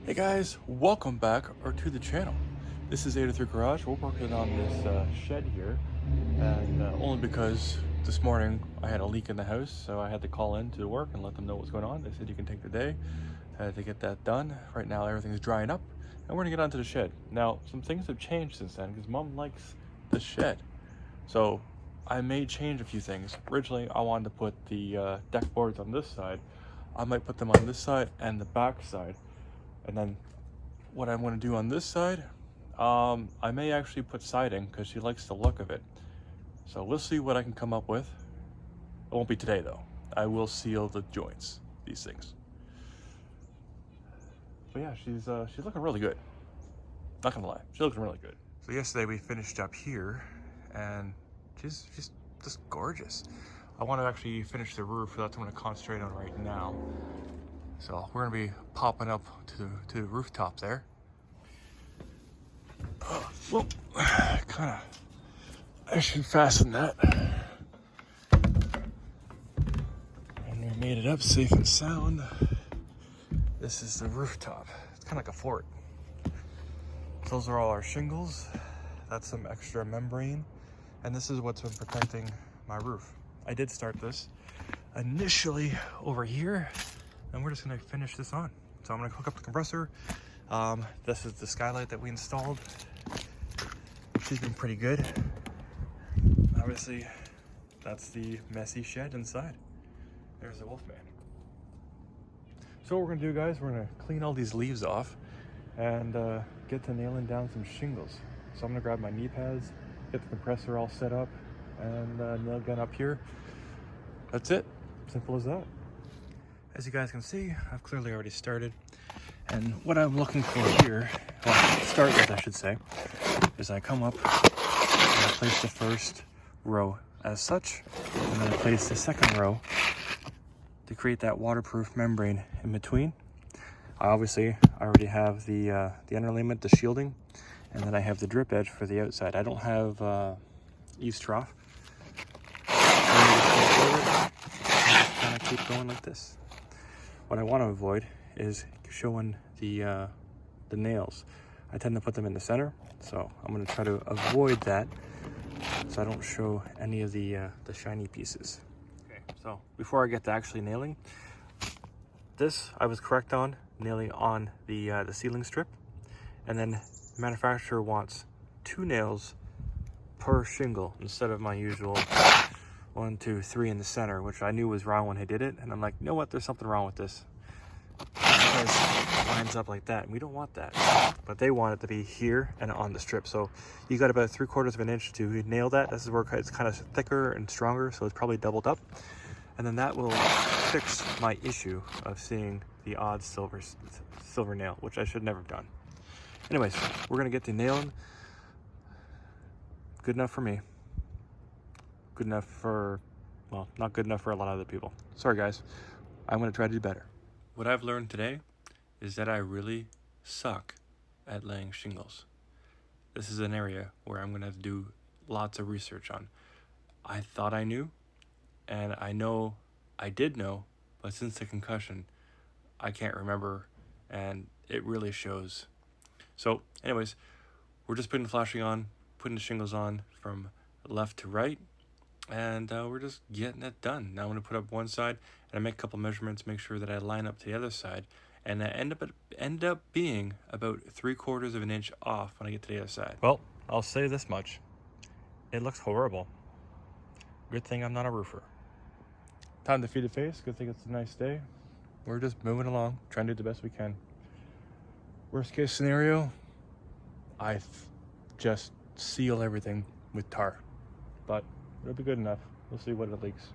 Hey guys, welcome back or to the channel. This is 83 Garage. We're working on this shed here, and only because this morning I had a leak in the house, so I had to call in to work and let them know what's going on. They said you can take the day to get that done. Right now everything's drying up, and we're gonna get onto the shed. Now some things have changed since then because Mom likes the shed, so I may change a few things. Originally I wanted to put the deck boards on this side. I might put them on this side and the back side. And then what I'm going to do on this side, I may actually put siding because she likes the look of it. So we'll see what I can come up with. It won't be today though. I will seal the joints, these things. But yeah, she's looking really good. Not gonna lie, she's looking really good. So yesterday we finished up here, and she's just gorgeous. I want to actually finish the roof, so that's what I'm gonna concentrate on right now. So we're gonna be popping up to the rooftop there. Well, kind of. I should fasten that. And we made it up safe and sound. This is the rooftop. It's kind of like a fort. Those are all our shingles. That's some extra membrane. And this is what's been protecting my roof. I did start this initially over here, and we're just gonna finish this on. So I'm gonna hook up the compressor. This is the skylight that we installed. She's been pretty good. Obviously, that's the messy shed inside. There's the Wolfman. So what we're gonna do, guys, we're gonna clean all these leaves off and get to nailing down some shingles. So I'm gonna grab my knee pads, get the compressor all set up, and nail gun up here. That's it, simple as that. As you guys can see, I've clearly already started. And what I'm looking for here, well, start with I should say, is I come up and I place the first row as such, and then I place the second row to create that waterproof membrane in between. I already have the underlayment, the shielding, and then I have the drip edge for the outside. I don't have eaves trough. Just kind of keep going like this. What I want to avoid is showing the nails. I tend to put them in the center, so I'm going to try to avoid that so I don't show any of the shiny pieces. Okay, so before I get to actually nailing, this I was correct on nailing on the ceiling strip, and then the manufacturer wants 2 nails per shingle instead of my usual 1, 2, 3 in the center, which I knew was wrong when I did it. And I'm like, you know what? There's something wrong with this. Because it lines up like that, and we don't want that. But they want it to be here and on the strip. So you got about 3/4 of an inch to nail that. This is where it's kind of thicker and stronger, so it's probably doubled up. And then that will fix my issue of seeing the odd silver nail, which I should never have done. Anyways, we're gonna get to nailing. Good enough for me. Good enough for, well, not good enough for a lot of other people. Sorry guys, I'm gonna try to do better. What I've learned today is that I really suck at laying shingles. This is an area where I'm gonna have to do lots of research on. I thought I knew, and I know I did know, but since the concussion, I can't remember, and it really shows. So anyways, we're just putting the flashing on, putting the shingles on from left to right, and we're just getting it done. Now I'm going to put up one side, and I make a couple measurements, make sure that I line up to the other side, and I end up being about 3/4 of an inch off when I get to the other side. Well, I'll say this much. It looks horrible. Good thing I'm not a roofer. Time to feed the face. Good thing it's a nice day. We're just moving along, trying to do the best we can. Worst case scenario, I just seal everything with tar. But it'll be good enough. We'll see what it leaks.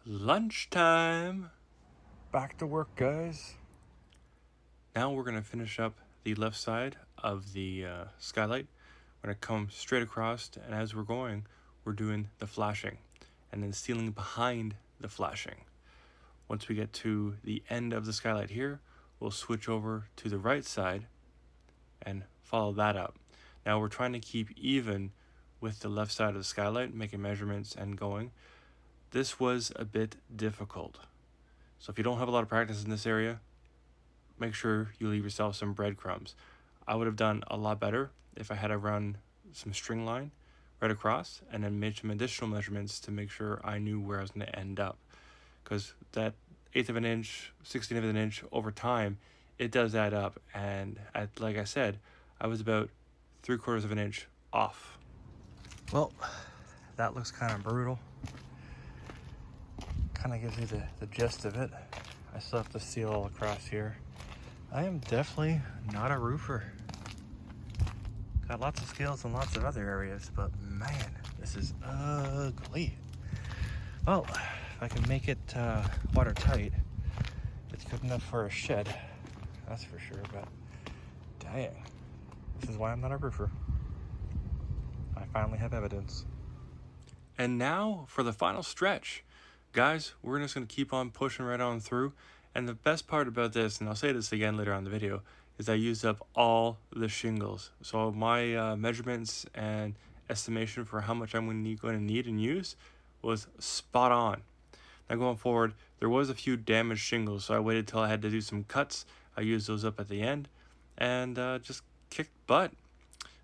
Lunchtime. Back to work, guys. Now we're going to finish up the left side of the skylight. We're going to come straight across, and as we're going, we're doing the flashing and then sealing behind the flashing. Once we get to the end of the skylight here, we'll switch over to the right side and follow that up. Now we're trying to keep even with the left side of the skylight, making measurements and going. This was a bit difficult. So if you don't have a lot of practice in this area, make sure you leave yourself some breadcrumbs. I would have done a lot better if I had to run some string line right across and then made some additional measurements to make sure I knew where I was going to end up. Because that 1/8 of an inch, 1/16 of an inch over time, it does add up. And like I said, I was about 3/4 of an inch off. Well, that looks kind of brutal. Kind of gives you the gist of it. I still have to seal all across here. I am definitely not a roofer. Got lots of skills in lots of other areas, but man, this is ugly. Well, if I can make it watertight, it's good enough for a shed, that's for sure, but dang, this is why I'm not a roofer. I finally have evidence. And now for the final stretch. Guys, we're just going to keep on pushing right on through. And the best part about this, and I'll say this again later on in the video, is I used up all the shingles. So my measurements and estimation for how much I'm going to need and use was spot on. Now going forward, there was a few damaged shingles, so I waited till I had to do some cuts. I used those up at the end and just kicked butt.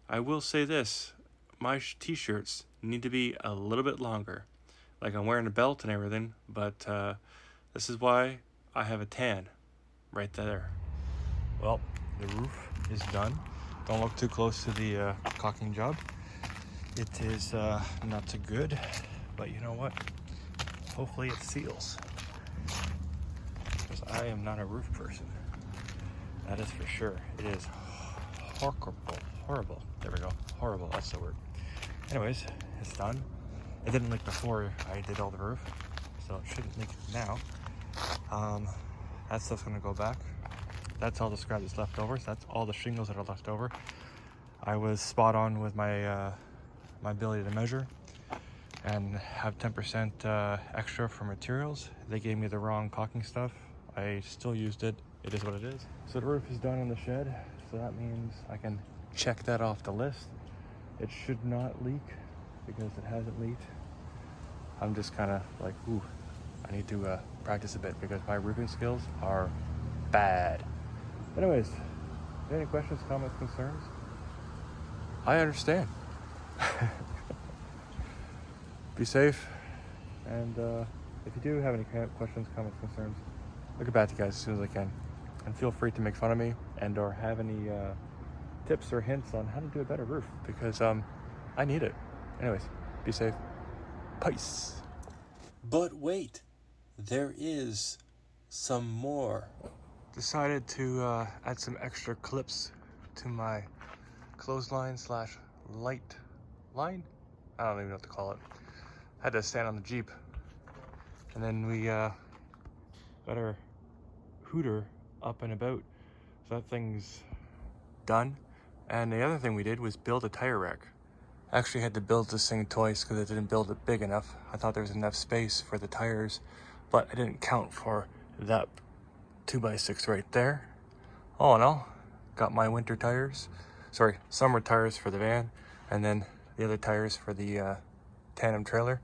I will say this, my t-shirts need to be a little bit longer. Like I'm wearing a belt and everything, but this is why I have a tan right there. Well, the roof is done. Don't look too close to the caulking job. It is not too good, but you know what? Hopefully it seals. Because I am not a roof person. That is for sure. It is horrible. There we go. Horrible, that's the word. Anyways, it's done. It didn't leak before I did all the roof, so it shouldn't leak now. That stuff's gonna go back. That's all the scrap that's left over. So that's all the shingles that are left over. I was spot on with my my ability to measure and have 10% extra for materials. They gave me the wrong caulking stuff. I still used it. It is what it is. So the roof is done on the shed. So that means I can check that off the list. It should not leak because it hasn't leaked. I'm just kind of like, ooh, I need to practice a bit because my roofing skills are bad. Anyways, any questions, comments, concerns? I understand. Be safe, and if you do have any questions, comments, concerns, I'll get back to you guys as soon as I can. And feel free to make fun of me and or have any tips or hints on how to do a better roof because I need it. Anyways, be safe. Peace. But wait, there is some more. Decided to add some extra clips to my clothesline slash light line. I don't even know what to call it. Had to stand on the Jeep. And then we got our hooter up and about. So that thing's done. And the other thing we did was build a tire rack. I actually had to build this thing twice because I didn't build it big enough. I thought there was enough space for the tires, but I didn't count for that 2x6 right there. All in all, got my winter tires, sorry, summer tires for the van, and then the other tires for the tandem trailer.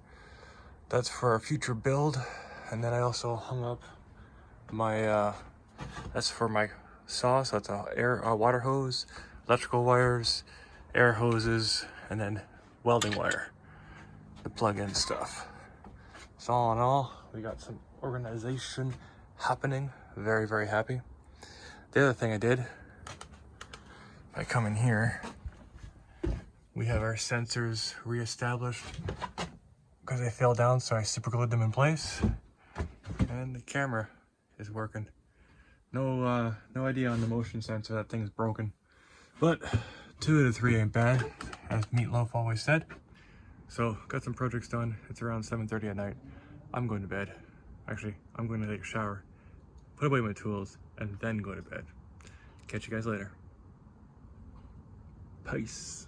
That's for a future build. And then I also hung up my, that's for my saw, so it's a water hose, electrical wires, air hoses, and then welding wire, the plug-in stuff. So all in all, we got some organization happening. Very, very happy. The other thing I did, if I come in here, we have our sensors reestablished because they fell down, so I super glued them in place. And the camera is working. No idea on the motion sensor, that thing's broken. But 2 out of 3 ain't bad, as Meatloaf always said. So, got some projects done. It's around 7:30 at night. I'm going to bed. Actually, I'm going to take a shower, put away my tools, and then go to bed. Catch you guys later. Peace.